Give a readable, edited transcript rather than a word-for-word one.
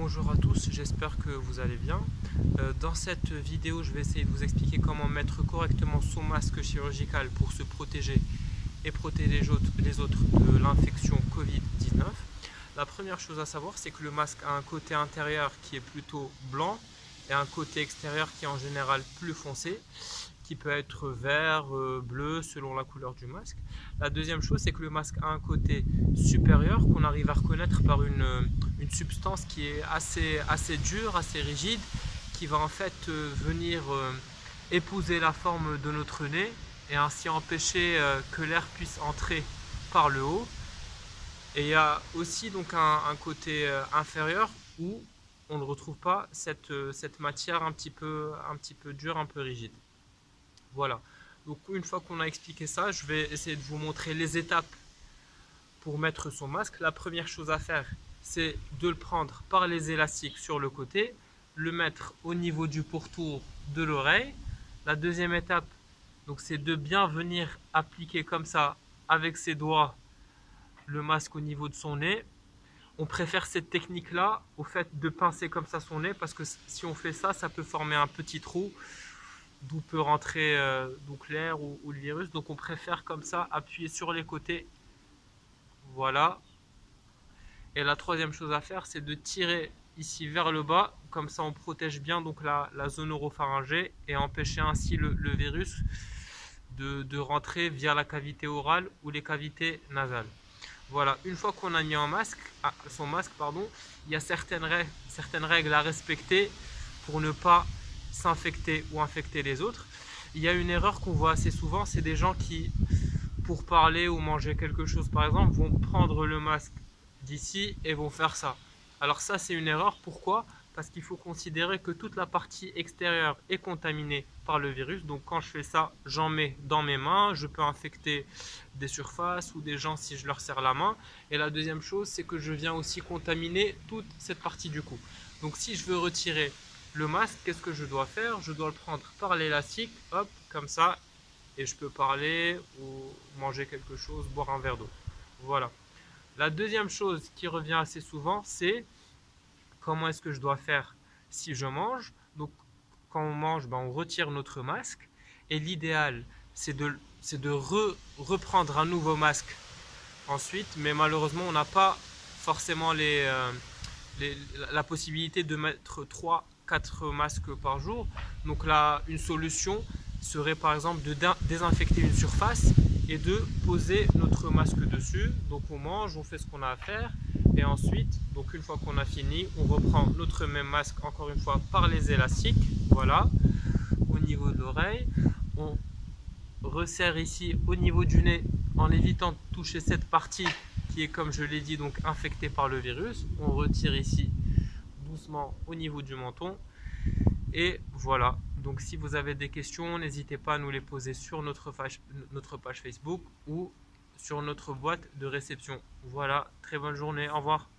Bonjour à tous, j'espère que vous allez bien. Dans cette vidéo, je vais essayer de vous expliquer comment mettre correctement son masque chirurgical pour se protéger et protéger les autres de l'infection Covid-19. La première chose à savoir, c'est que le masque a un côté intérieur qui est plutôt blanc et un côté extérieur qui est en général plus foncé, qui peut être vert, bleu, selon la couleur du masque. La deuxième chose, c'est que le masque a un côté supérieur qu'on arrive à reconnaître par une substance qui est assez dure, assez rigide, qui va en fait venir épouser la forme de notre nez et ainsi empêcher que l'air puisse entrer par le haut. Et il y a aussi donc un côté inférieur où on ne retrouve pas cette matière un petit peu dure, un peu rigide. Voilà, donc une fois qu'on a expliqué ça, je vais essayer de vous montrer les étapes pour mettre son masque. La première chose à faire, c'est de le prendre par les élastiques sur le côté, le mettre au niveau du pourtour de l'oreille. La deuxième étape, donc, c'est de bien venir appliquer comme ça avec ses doigts le masque au niveau de son nez. On préfère cette technique-là au fait de pincer comme ça son nez, parce que si on fait ça, ça peut former un petit trou d'où peut rentrer donc l'air ou le virus. Donc on préfère comme ça appuyer sur les côtés. Voilà. Et la troisième chose à faire, c'est de tirer ici vers le bas. Comme ça on protège bien donc la zone oropharyngée et empêcher ainsi le virus de rentrer via la cavité orale ou les cavités nasales. Voilà, une fois qu'on a mis son masque, il y a certaines règles à respecter pour ne pas s'infecter ou infecter les autres. Il y a une erreur qu'on voit assez souvent, c'est des gens qui, pour parler ou manger quelque chose par exemple, vont prendre le masque d'ici et vont faire ça. Alors ça, c'est une erreur. Pourquoi? Parce qu'il faut considérer que toute la partie extérieure est contaminée par le virus. Donc quand je fais ça, j'en mets dans mes mains, je peux infecter des surfaces ou des gens si je leur serre la main. Et la deuxième chose, c'est que je viens aussi contaminer toute cette partie du cou. Donc si je veux retirer le masque, qu'est-ce que je dois faire? Je dois le prendre par l'élastique, hop, comme ça, et je peux parler ou manger quelque chose, boire un verre d'eau. Voilà. La deuxième chose qui revient assez souvent, c'est comment est-ce que je dois faire si je mange. Donc quand on mange, on retire notre masque, et l'idéal, c'est de reprendre un nouveau masque ensuite, mais malheureusement, on n'a pas forcément la possibilité de mettre 3-4 masques par jour. Donc là, une solution serait par exemple de désinfecter une surface et de poser notre masque dessus. Donc on mange, on fait ce qu'on a à faire, et ensuite, donc une fois qu'on a fini, on reprend notre même masque encore une fois par les élastiques, voilà, au niveau de l'oreille. On resserre ici au niveau du nez en évitant de toucher cette partie qui est, comme je l'ai dit, donc infectée par le virus. On retire ici doucement au niveau du menton. Et voilà, donc si vous avez des questions, n'hésitez pas à nous les poser sur notre page Facebook ou sur notre boîte de réception. Voilà, très bonne journée, au revoir.